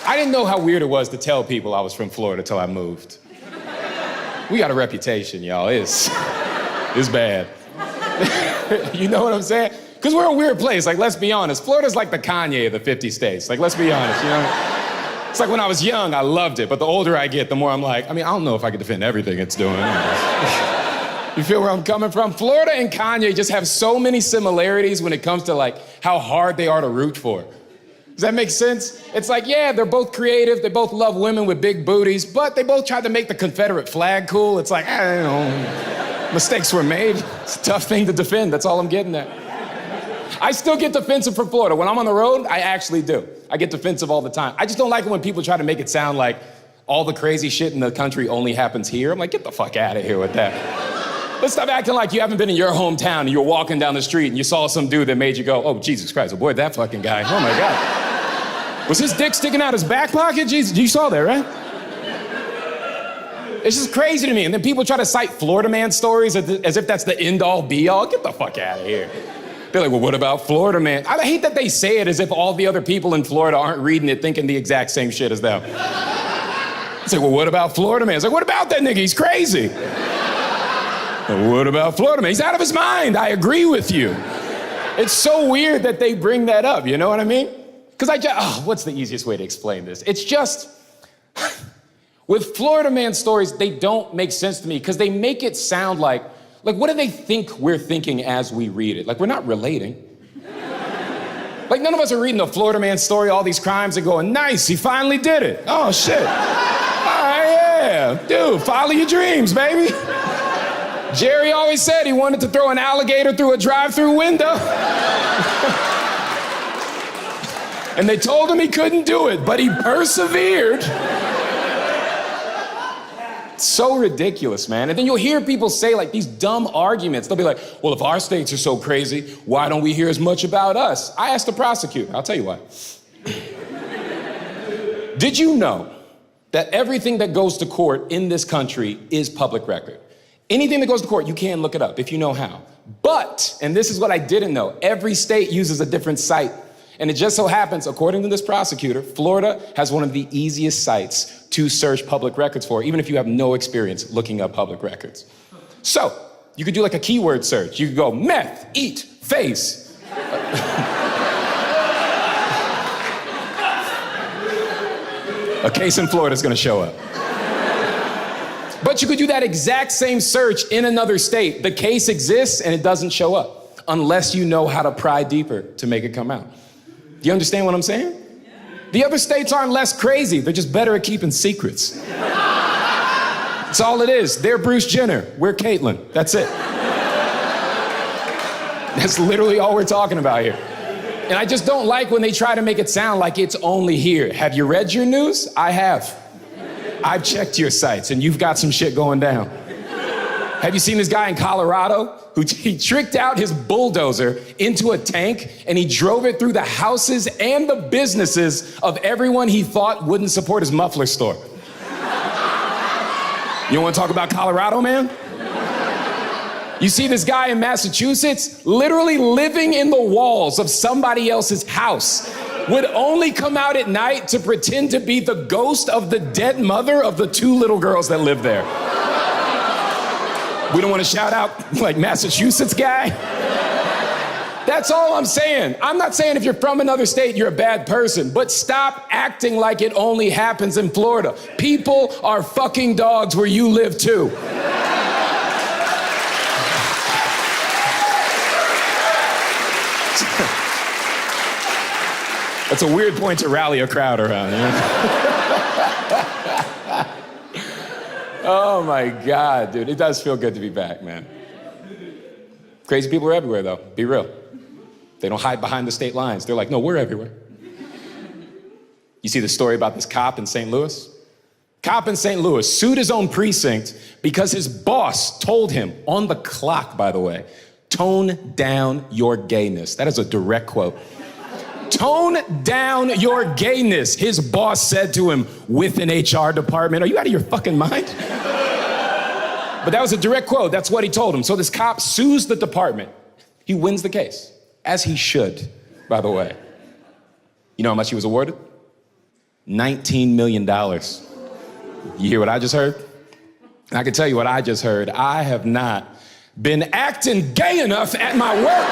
I didn't know how weird it was to tell people I was from Florida till I moved. We got a reputation, y'all. It's bad. You know what I'm saying? Because we're a weird place. Like, let's be honest. Florida's like the Kanye of the 50 states. Like, let's be honest, you know? It's like when I was young, I loved it. But the older I get, the more I'm like, I don't know if I can defend everything it's doing. You feel where I'm coming from? Florida and Kanye just have so many similarities when it comes to like how hard they are to root for. Does that make sense? It's like, yeah, they're both creative. They both love women with big booties, but they both tried to make the Confederate flag cool. It's like, I don't know. Mistakes were made. It's a tough thing to defend. That's all I'm getting at. I still get defensive for Florida. When I'm on the road, I actually do. I get defensive all the time. I just don't like it when people try to make it sound like all the crazy shit in the country only happens here. I'm like, get the fuck out of here with that. Let's stop acting like you haven't been in your hometown and you're walking down the street and you saw some dude that made you go, oh, Jesus Christ, avoid that fucking guy. Oh my God. Was his dick sticking out his back pocket? Jesus, you saw that, right? It's just crazy to me. And then people try to cite Florida man stories as if that's the end-all be-all. Get the fuck out of here. They're like, well, what about Florida man? I hate that they say it as if all the other people in Florida aren't reading it thinking the exact same shit as them. It's like, well, what about Florida man? It's like, what about that nigga? He's crazy. Well, what about Florida man? He's out of his mind. I agree with you. It's so weird that they bring that up, you know what I mean? Because what's the easiest way to explain this? It's just, with Florida man stories, they don't make sense to me because they make it sound like what do they think we're thinking as we read it? Like, we're not relating. Like, none of us are reading the Florida man story, all these crimes, and going, nice, he finally did it. Oh, shit. All right, yeah. Dude, follow your dreams, baby. Jerry always said he wanted to throw an alligator through a drive-through window. And they told him he couldn't do it, but he persevered. It's so ridiculous, man. And then you'll hear people say like these dumb arguments. They'll be like, well, if our states are so crazy, why don't we hear as much about us? I asked the prosecutor. I'll tell you why. Did you know that everything that goes to court in this country is public record? Anything that goes to court, you can look it up if you know how. But, and this is what I didn't know, every state uses a different site. And it just so happens, according to this prosecutor, Florida has one of the easiest sites to search public records for, even if you have no experience looking up public records. So, you could do like a keyword search. You could go, meth, eat, face. A case in Florida is gonna show up. But you could do that exact same search in another state. The case exists and it doesn't show up unless you know how to pry deeper to make it come out. Do you understand what I'm saying? The other states aren't less crazy. They're just better at keeping secrets. That's all it is. They're Bruce Jenner. We're Caitlyn. That's it. That's literally all we're talking about here. And I just don't like when they try to make it sound like it's only here. Have you read your news? I have. I've checked your sites and you've got some shit going down. Have you seen this guy in Colorado who he tricked out his bulldozer into a tank and he drove it through the houses and the businesses of everyone he thought wouldn't support his muffler store? You want to talk about Colorado, man? You see this guy in Massachusetts literally living in the walls of somebody else's house, would only come out at night to pretend to be the ghost of the dead mother of the 2 little girls that live there. We don't want to shout out like Massachusetts guy. That's all I'm saying. I'm not saying if you're from another state, you're a bad person, but stop acting like it only happens in Florida. People are fucking dogs where you live too. That's a weird point to rally a crowd around. You know? Oh my God, dude. It does feel good to be back, man. Crazy people are everywhere, though. Be real. They don't hide behind the state lines. They're like, no, we're everywhere. You see the story about this cop in St. Louis? Cop in St. Louis sued his own precinct because his boss told him, on the clock, by the way, tone down your gayness. That is a direct quote. Tone down your gayness, his boss said to him with an HR department. Are you out of your fucking mind? But that was a direct quote. That's what he told him. So this cop sues the department. He wins the case, as he should, by the way. You know how much he was awarded? $19 million. You hear what I just heard? I can tell you what I just heard. I have not been acting gay enough at my work.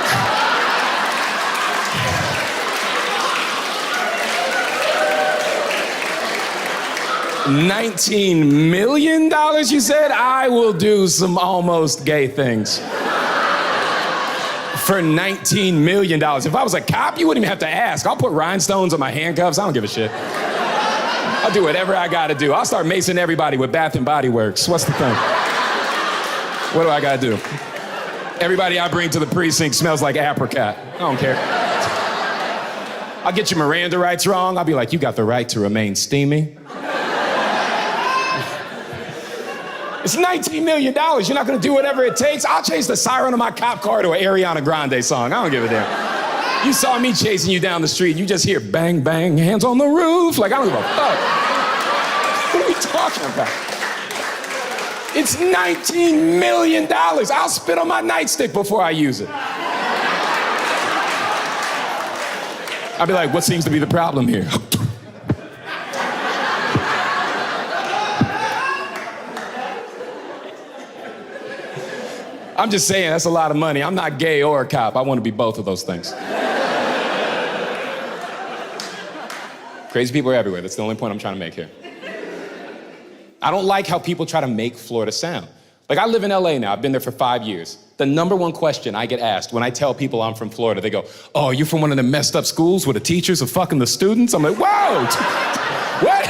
$19 million, you said? I will do some almost gay things for $19 million. If I was a cop, you wouldn't even have to ask. I'll put rhinestones on my handcuffs. I don't give a shit. I'll do whatever I gotta do. I'll start macing everybody with Bath and Body Works. What's the thing? What do I gotta do? Everybody I bring to the precinct smells like apricot. I don't care. I'll get your Miranda rights wrong. I'll be like, you got the right to remain steamy. It's $19 million. You're not gonna do whatever it takes. I'll change the siren of my cop car to an Ariana Grande song. I don't give a damn. You saw me chasing you down the street. You just hear bang, bang, hands on the roof. Like, I don't give a fuck. What are we talking about? It's $19 million. I'll spit on my nightstick before I use it. I'll be like, what seems to be the problem here? I'm just saying, that's a lot of money. I'm not gay or a cop. I want to be both of those things. Crazy people are everywhere. That's the only point I'm trying to make here. I don't like how people try to make Florida sound. Like, I live in LA now. I've been there for 5 years. The number one question I get asked when I tell people I'm from Florida, they go, oh, you're from one of the messed up schools where the teachers are fucking the students? I'm like, whoa! What?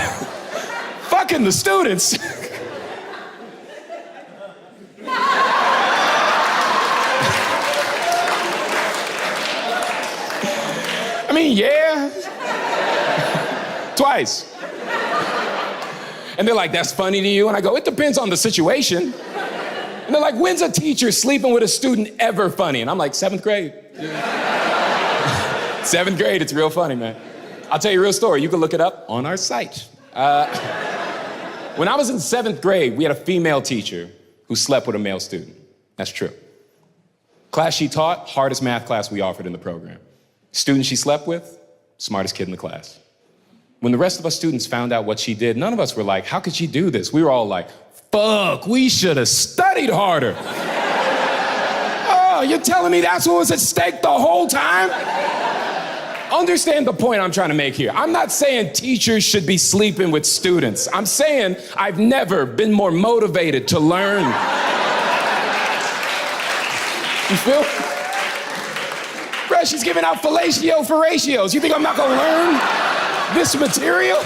Fucking the students? I mean, yeah. Twice. And they're like, that's funny to you? And I go, it depends on the situation. And they're like, when's a teacher sleeping with a student ever funny? And I'm like, 7th grade. 7th grade, it's real funny, man. I'll tell you a real story. You can look it up on our site. When I was in 7th grade, we had a female teacher who slept with a male student. That's true. Class she taught, hardest math class we offered in the program. Student she slept with, smartest kid in the class. When the rest of us students found out what she did, none of us were like, how could she do this? We were all like, fuck, we should have studied harder. Oh, you're telling me that's what was at stake the whole time? Understand the point I'm trying to make here. I'm not saying teachers should be sleeping with students. I'm saying I've never been more motivated to learn. You feel? Bruh, she's giving out fellatio for ratios. You think I'm not gonna learn this material?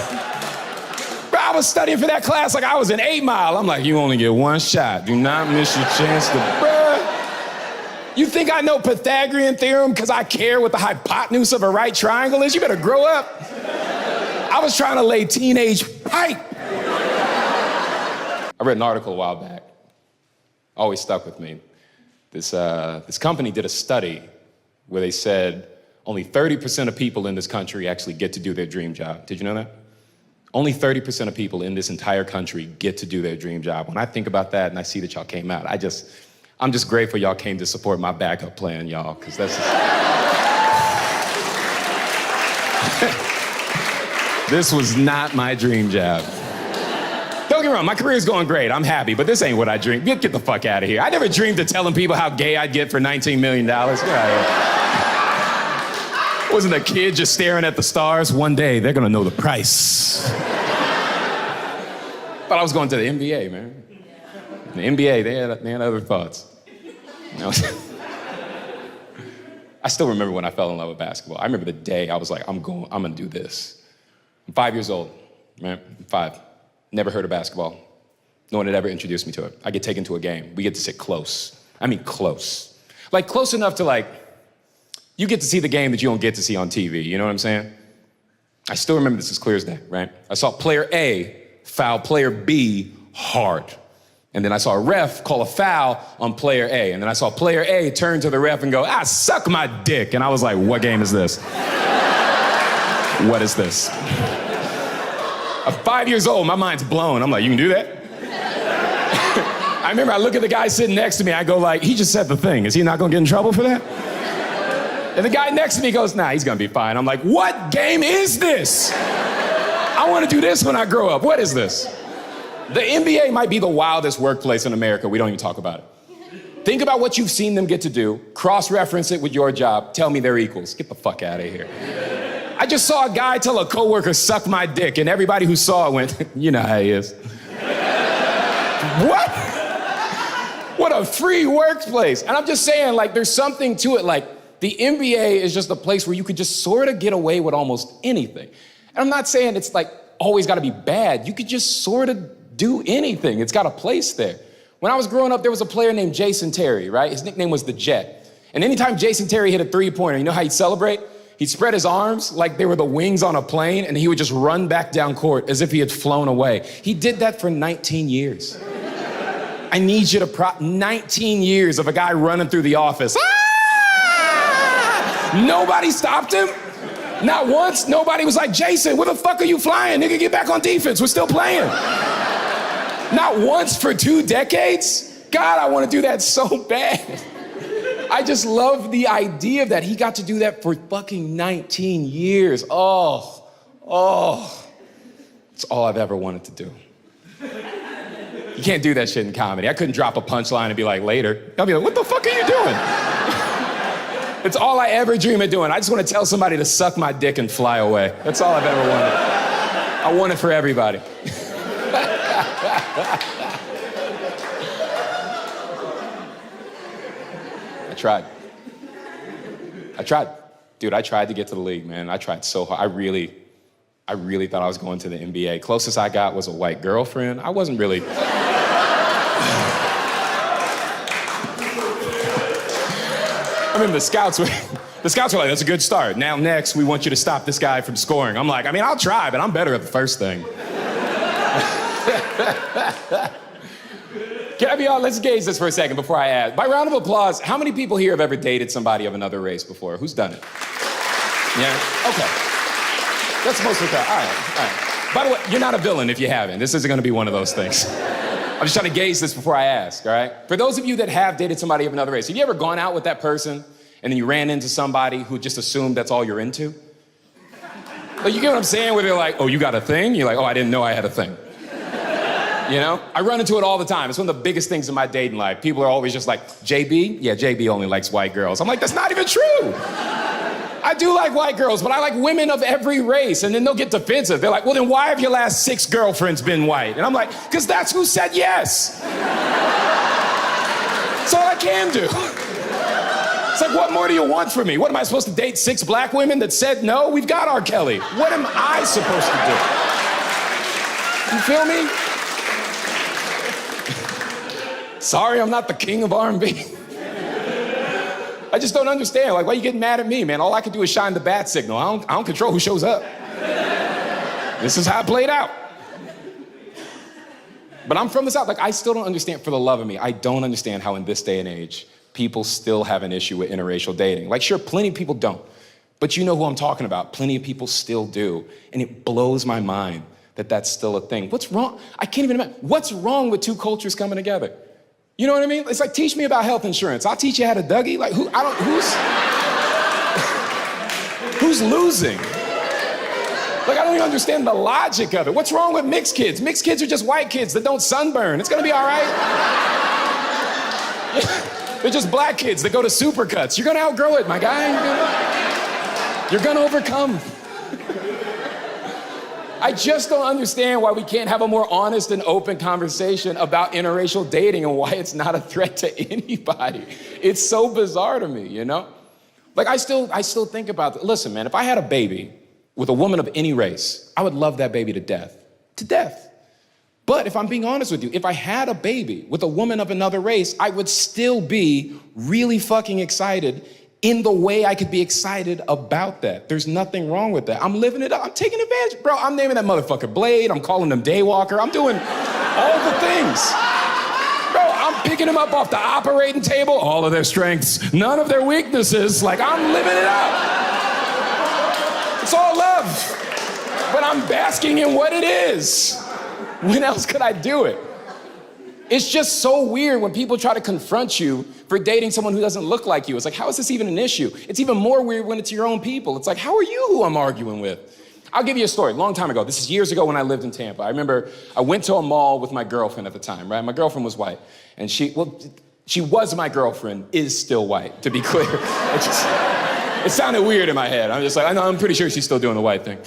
Bro, I was studying for that class like I was in 8 Mile. I'm like, you only get one shot. Do not miss your chance to, bruh. You think I know Pythagorean theorem because I care what the hypotenuse of a right triangle is? You better grow up. I was trying to lay teenage pipe. I read an article a while back. Always stuck with me. This company did a study where they said only 30% of people in this country actually get to do their dream job. Did you know that? Only 30% of people in this entire country get to do their dream job. When I think about that and I see that y'all came out, I'm just grateful y'all came to support my backup plan, y'all, because this was not my dream job. Don't get me wrong, my career's going great. I'm happy, but this ain't what I dreamed. Get the fuck out of here. I never dreamed of telling people how gay I'd get for $19 million. Get out of here. Wasn't a kid just staring at the stars? One day, they're gonna know the price. But I was going to the NBA, man. The NBA, they had other thoughts. You know? I still remember when I fell in love with basketball. I remember the day I was like, I'm gonna do this. I'm 5 years old, right? I'm 5. Never heard of basketball. No one had ever introduced me to it. I get taken to a game. We get to sit close. I mean close. Like close enough to like, you get to see the game that you don't get to see on TV, you know what I'm saying? I still remember this as clear as day, right? I saw player A foul player B hard. And then I saw a ref call a foul on player A. And then I saw player A turn to the ref and go, suck my dick. And I was like, what game is this? What is this? I'm 5 years old, my mind's blown. I'm like, you can do that? I remember I look at the guy sitting next to me, I go like, he just said the thing. Is he not gonna get in trouble for that? And the guy next to me goes, nah, he's gonna be fine. I'm like, what game is this? I want to do this when I grow up. What is this? The NBA might be the wildest workplace in America. We don't even talk about it. Think about what you've seen them get to do, cross-reference it with your job, tell me they're equals. Get the fuck out of here. I just saw a guy tell a coworker, suck my dick, and everybody who saw it went, you know how he is. What? What a free workplace. And I'm just saying, like, there's something to it. Like, the NBA is just a place where you could just sort of get away with almost anything. And I'm not saying it's, like, always gotta be bad. You could just sort of do anything. It's got a place there. When I was growing up, there was a player named Jason Terry, right? His nickname was the Jet. And anytime Jason Terry hit a three-pointer, you know how he'd celebrate? He'd spread his arms like they were the wings on a plane, and he would just run back down court as if he had flown away. He did that for 19 years. I need you to 19 years of a guy running through the office. Ah! Nobody stopped him. Not once. Nobody was like, Jason, where the fuck are you flying? Nigga, get back on defense. We're still playing. Not once for 2 decades? God, I want to do that so bad. I just love the idea of that. He got to do that for fucking 19 years. Oh. It's all I've ever wanted to do. You can't do that shit in comedy. I couldn't drop a punchline and be like, later. I'll be like, what the fuck are you doing? It's all I ever dream of doing. I just want to tell somebody to suck my dick and fly away. That's all I've ever wanted. I want it for everybody. I tried. Dude, I tried to get to the league, man. I tried so hard. I really thought I was going to the NBA. Closest I got was a white girlfriend. I wasn't really... I mean, the scouts were like, that's a good start. Now next, we want you to stop this guy from scoring. I'm like, I mean, I'll try, but I'm better at the first thing. Can I be honest? Let's gauge this for a second before I ask. By round of applause, how many people here have ever dated somebody of another race before? Who's done it? Yeah? Okay. That's most of the time. All right. By the way, you're not a villain if you haven't. This isn't going to be one of those things. I'm just trying to gauge this before I ask, all right? For those of you that have dated somebody of another race, have you ever gone out with that person and then you ran into somebody who just assumed that's all you're into? Like, you get what I'm saying? Where they're like, oh, you got a thing? You're like, oh, I didn't know I had a thing. You know? I run into it all the time. It's one of the biggest things in my dating life. People are always just like, JB? Yeah, JB only likes white girls. I'm like, that's not even true. I do like white girls, but I like women of every race. And then they'll get defensive. They're like, well, then why have your last 6 girlfriends been white? And I'm like, because that's who said yes. That's all I can do. It's like, what more do you want from me? What, am I supposed to date 6 black women that said no? We've got R. Kelly. What am I supposed to do? You feel me? Sorry, I'm not the king of R&B. I just don't understand. Like, why are you getting mad at me, man? All I can do is shine the bat signal. I don't control who shows up. This is how it played out. But I'm from the South. Like, I still don't understand, for the love of me, I don't understand how in this day and age, people still have an issue with interracial dating. Like, sure, plenty of people don't. But you know who I'm talking about. Plenty of people still do. And it blows my mind that that's still a thing. What's wrong? I can't even imagine. What's wrong with 2 cultures coming together? You know what I mean? It's like, teach me about health insurance. I'll teach you how to Dougie. Like, who's losing? Like, I don't even understand the logic of it. What's wrong with mixed kids? Mixed kids are just white kids that don't sunburn. It's gonna be all right. They're just black kids that go to supercuts. You're gonna outgrow it, my guy. You're gonna overcome. I just don't understand why we can't have a more honest and open conversation about interracial dating and why it's not a threat to anybody. It's so bizarre to me, you know? Like, I still think about, listen, man, if I had a baby with a woman of any race, I would love that baby to death. To death. But if I'm being honest with you, if I had a baby with a woman of another race, I would still be really fucking excited in the way I could be excited about that. There's nothing wrong with that. I'm living it up. I'm taking advantage. Bro, I'm naming that motherfucker Blade. I'm calling him Daywalker. I'm doing all the things. Bro, I'm picking him up off the operating table. All of their strengths, none of their weaknesses. Like, I'm living it up. It's all love. But I'm basking in what it is. When else could I do it? It's just so weird when people try to confront you for dating someone who doesn't look like you. It's like, how is this even an issue? It's even more weird when it's your own people. It's like, how are you who I'm arguing with? I'll give you a story. Long time ago. This is years ago when I lived in Tampa. I remember I went to a mall with my girlfriend at the time, right? My girlfriend was white. And she was my girlfriend, is still white, to be clear. It sounded weird in my head. I'm just like, I know, I'm pretty sure she's still doing the white thing.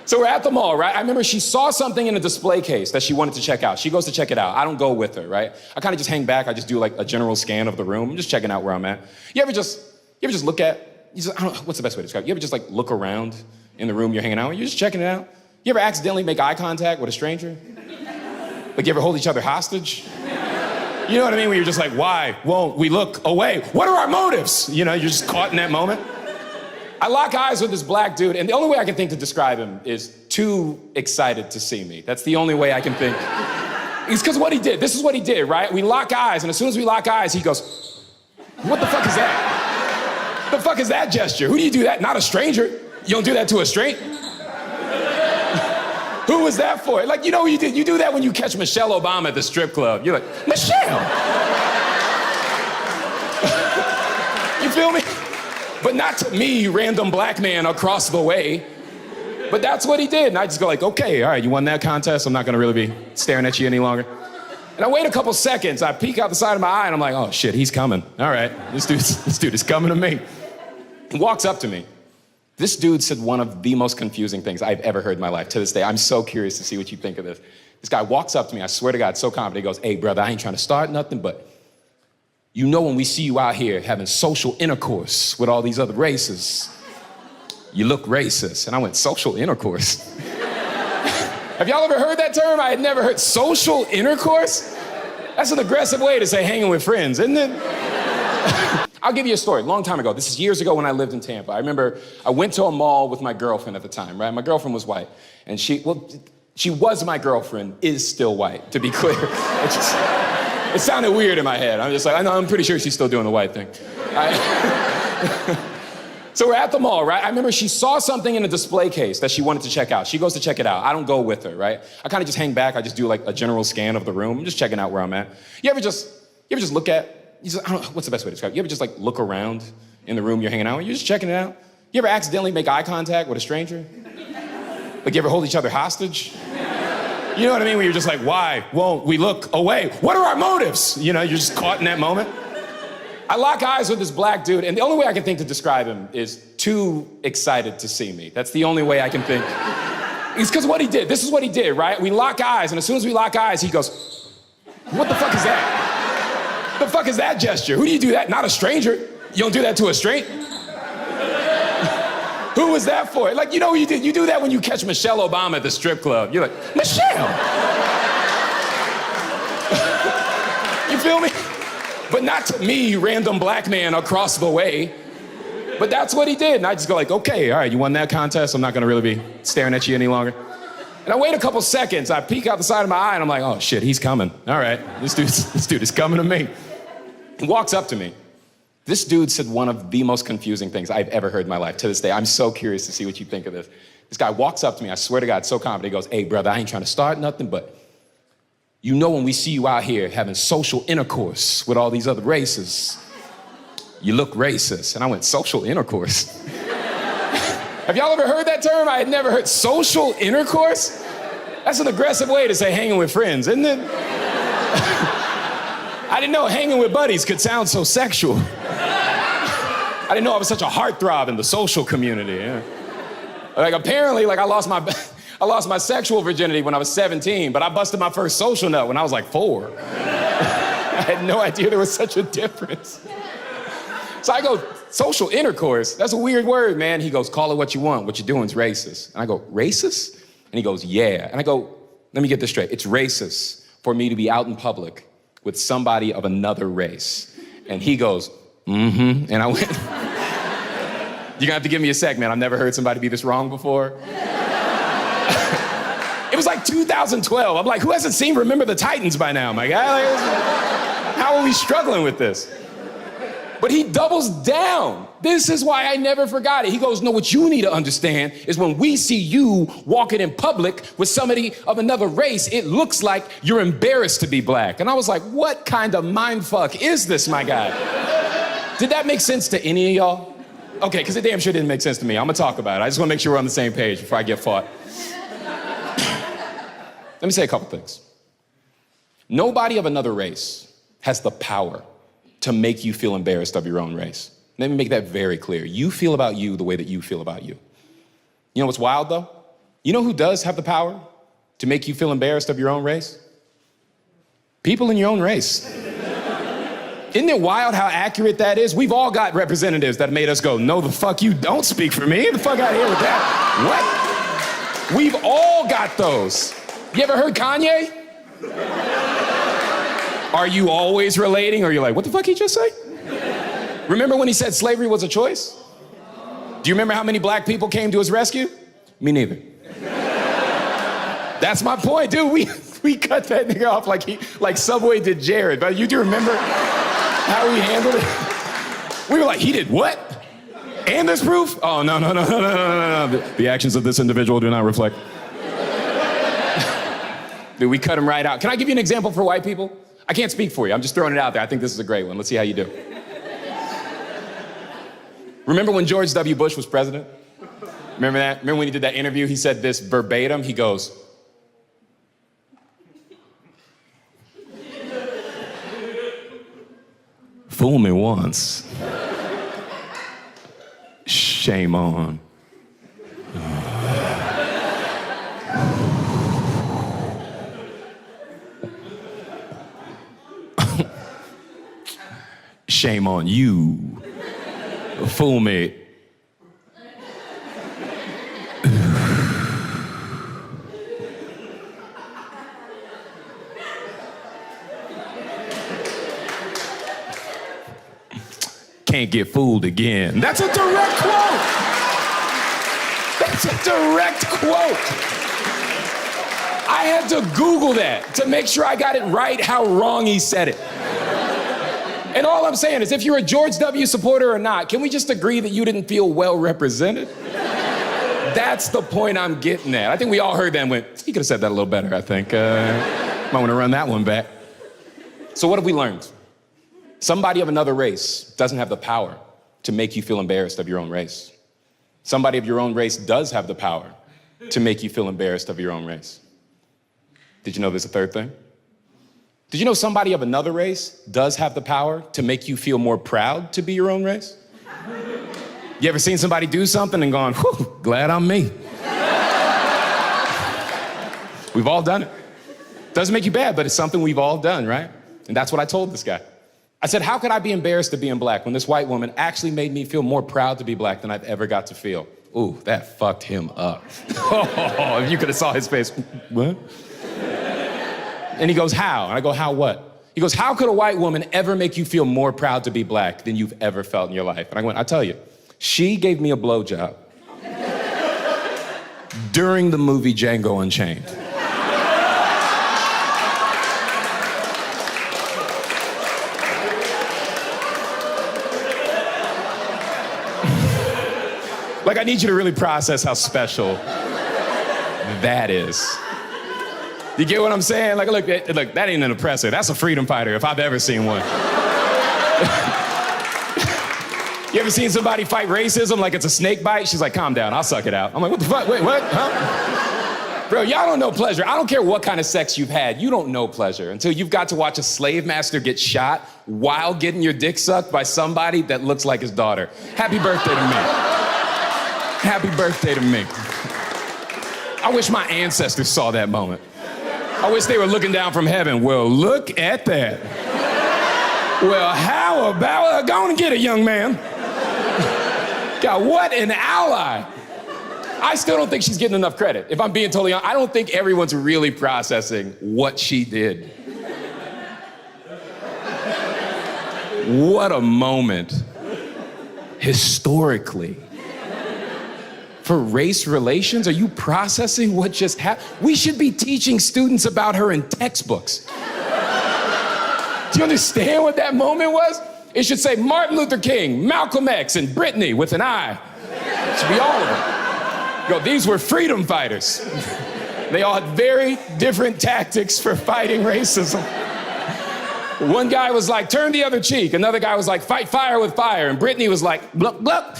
So we're at the mall, right? I remember she saw something in a display case that she wanted to check out. She goes to check it out. I don't go with her, right? I kind of just hang back. I just do like a general scan of the room. I'm just checking out where I'm at. You ever just look at, I don't know, what's the best way to describe it? You ever just like look around in the room you're hanging out with? You're just checking it out. You ever accidentally make eye contact with a stranger? Like you ever hold each other hostage? You know what I mean? When you're just like, why won't we look away? What are our motives? You know, you're just caught in that moment. I lock eyes with this black dude, and the only way I can think to describe him is too excited to see me. That's the only way I can think. It's because what he did. This is what he did, right? We lock eyes, and as soon as we lock eyes, he goes, what the fuck is that? What the fuck is that gesture? Who do you do that? Not a stranger. You don't do that to a stranger. Who was that for? Like, you know what you do? You do that when you catch Michelle Obama at the strip club. You're like, Michelle! You feel me? But not to me, random black man across the way. But that's what he did. And I just go like, okay, all right, you won that contest. I'm not gonna really be staring at you any longer. And I wait a couple seconds. I peek out the side of my eye and I'm like, oh shit, he's coming. All right, this dude is coming to me. He walks up to me. This dude said one of the most confusing things I've ever heard in my life. To this day, I'm so curious to see what you think of this. This guy walks up to me, I swear to God, so confident. He goes, hey brother, I ain't trying to start nothing, but you know when we see you out here having social intercourse with all these other races, you look racist. And I went, social intercourse? Have y'all ever heard that term? I had never heard social intercourse. That's an aggressive way to say hanging with friends, isn't it? I'll give you a story. Long time ago. This is years ago when I lived in Tampa. I remember I went to a mall with my girlfriend at the time, right? My girlfriend was white. And she was my girlfriend, is still white, to be clear. It sounded weird in my head. I'm just like, I know, I'm pretty sure she's still doing the white thing. So we're at the mall, right? I remember she saw something in a display case that she wanted to check out. She goes to check it out. I don't go with her, right? I kind of just hang back. I just do like a general scan of the room. I'm just checking out where I'm at. You ever just look at, I don't know, what's the best way to describe it? You ever just like look around in the room you're hanging out with? You're just checking it out. You ever accidentally make eye contact with a stranger? Like you ever hold each other hostage? You know what I mean? When you're just like, why won't we look away? What are our motives? You know, you're just caught in that moment. I lock eyes with this black dude, and the only way I can think to describe him is too excited to see me. That's the only way I can think. It's because what he did. This is what he did, right? We lock eyes, and as soon as we lock eyes, he goes, what the fuck is that? What the fuck is that gesture? Who do you do that? Not a stranger. You don't do that to a stranger. Who was that for? Like, you know what you do? You do that when you catch Michelle Obama at the strip club. You're like, Michelle! You feel me? But not to me, random black man across the way. But that's what he did. And I just go like, okay, all right, you won that contest. I'm not gonna really be staring at you any longer. And I wait a couple seconds. I peek out the side of my eye and I'm like, oh shit, he's coming. All right, this dude is coming to me. He walks up to me. This dude said one of the most confusing things I've ever heard in my life. To this day, I'm so curious to see what you think of this. This guy walks up to me, I swear to God, so confident. He goes, hey brother, I ain't trying to start nothing, but you know when we see you out here having social intercourse with all these other races, you look racist. And I went, social intercourse? Have y'all ever heard that term? I had never heard social intercourse? That's an aggressive way to say hanging with friends, isn't it? I didn't know hanging with buddies could sound so sexual. I didn't know I was such a heartthrob in the social community. Yeah. Like apparently, like I lost my sexual virginity when I was 17, but I busted my first social nut when I was like 4. I had no idea there was such a difference. So I go, social intercourse? That's a weird word, man. He goes, call it what you want. What you're doing is racist. And I go, racist? And he goes, yeah. And I go, let me get this straight. It's racist for me to be out in public with somebody of another race. And he goes, mm-hmm. And I went, you're gonna have to give me a sec, man. I've never heard somebody be this wrong before. It was like 2012. I'm like, who hasn't seen Remember the Titans by now, my guy? Like, how are we struggling with this? But he doubles down. This is why I never forgot it. He goes, no, what you need to understand is when we see you walking in public with somebody of another race, it looks like you're embarrassed to be black. And I was like, what kind of mindfuck is this, my guy? Did that make sense to any of y'all? Okay, because it damn sure didn't make sense to me. I'm gonna talk about it. I just wanna make sure we're on the same page before I get fought. Let me say a couple things. Nobody of another race has the power to make you feel embarrassed of your own race. Let me make that very clear. You feel about you the way that you feel about you. You know what's wild though? You know who does have the power to make you feel embarrassed of your own race? People in your own race. Isn't it wild how accurate that is? We've all got representatives that made us go, no, the fuck you don't speak for me. Get the fuck out of here with that. What? We've all got those. You ever heard Kanye? Are you always relating? Or you're like, what the fuck he just say? Remember when he said slavery was a choice? Do you remember how many black people came to his rescue? Me neither. That's my point, dude. We cut that nigga off like Subway did Jared. But you do remember how he handled it? We were like, he did what? And there's proof? Oh, no. The actions of this individual do not reflect. Dude, we cut him right out. Can I give you an example for white people? I can't speak for you. I'm just throwing it out there. I think this is a great one. Let's see how you do. Remember when George W. Bush was president? Remember that? Remember when he did that interview? He said this verbatim. He goes, fool me once. Shame on. Shame on you. Fool me. Can't get fooled again. That's a direct quote. That's a direct quote. I had to Google that to make sure I got it right how wrong he said it. And all I'm saying is if you're a George W. supporter or not, can we just agree that you didn't feel well represented? That's the point I'm getting at. I think we all heard that and went, he could have said that a little better, I think. Might want to run that one back. So what have we learned? Somebody of another race doesn't have the power to make you feel embarrassed of your own race. Somebody of your own race does have the power to make you feel embarrassed of your own race. Did you know there's a third thing? Did you know somebody of another race does have the power to make you feel more proud to be your own race? You ever seen somebody do something and gone, whew, glad I'm me? We've all done it. Doesn't make you bad, but it's something we've all done, right? And that's what I told this guy. I said, how could I be embarrassed of being black when this white woman actually made me feel more proud to be black than I've ever got to feel? Ooh, that fucked him up. Oh, if you could have saw his face. What? And he goes, how? And I go, how what? He goes, how could a white woman ever make you feel more proud to be black than you've ever felt in your life? And I went, I'll tell you, she gave me a blowjob during the movie Django Unchained. Like, I need you to really process how special that is. You get what I'm saying? Like, look, that ain't an oppressor. That's a freedom fighter if I've ever seen one. You ever seen somebody fight racism like it's a snake bite? She's like, calm down, I'll suck it out. I'm like, what the fuck? Wait, what? Huh? Bro, y'all don't know pleasure. I don't care what kind of sex you've had. You don't know pleasure until you've got to watch a slave master get shot while getting your dick sucked by somebody that looks like his daughter. Happy birthday to me. Happy birthday to me. I wish my ancestors saw that moment. I wish they were looking down from heaven. Well, look at that. Well, how about, go on and get it, young man. God, what an ally. I still don't think she's getting enough credit. If I'm being totally honest, I don't think everyone's really processing what she did. What a moment, historically. For race relations, are you processing what just happened? We should be teaching students about her in textbooks. Do you understand what that moment was? It should say Martin Luther King, Malcolm X, and Brittany with an I. It should be all of them. Yo, these were freedom fighters. They all had very different tactics for fighting racism. One guy was like, turn the other cheek. Another guy was like, fight fire with fire. And Brittany was like, blup, blup.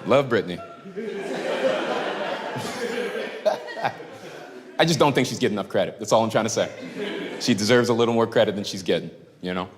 Love Britney. I just don't think she's getting enough credit. That's all I'm trying to say. She deserves a little more credit than she's getting, you know?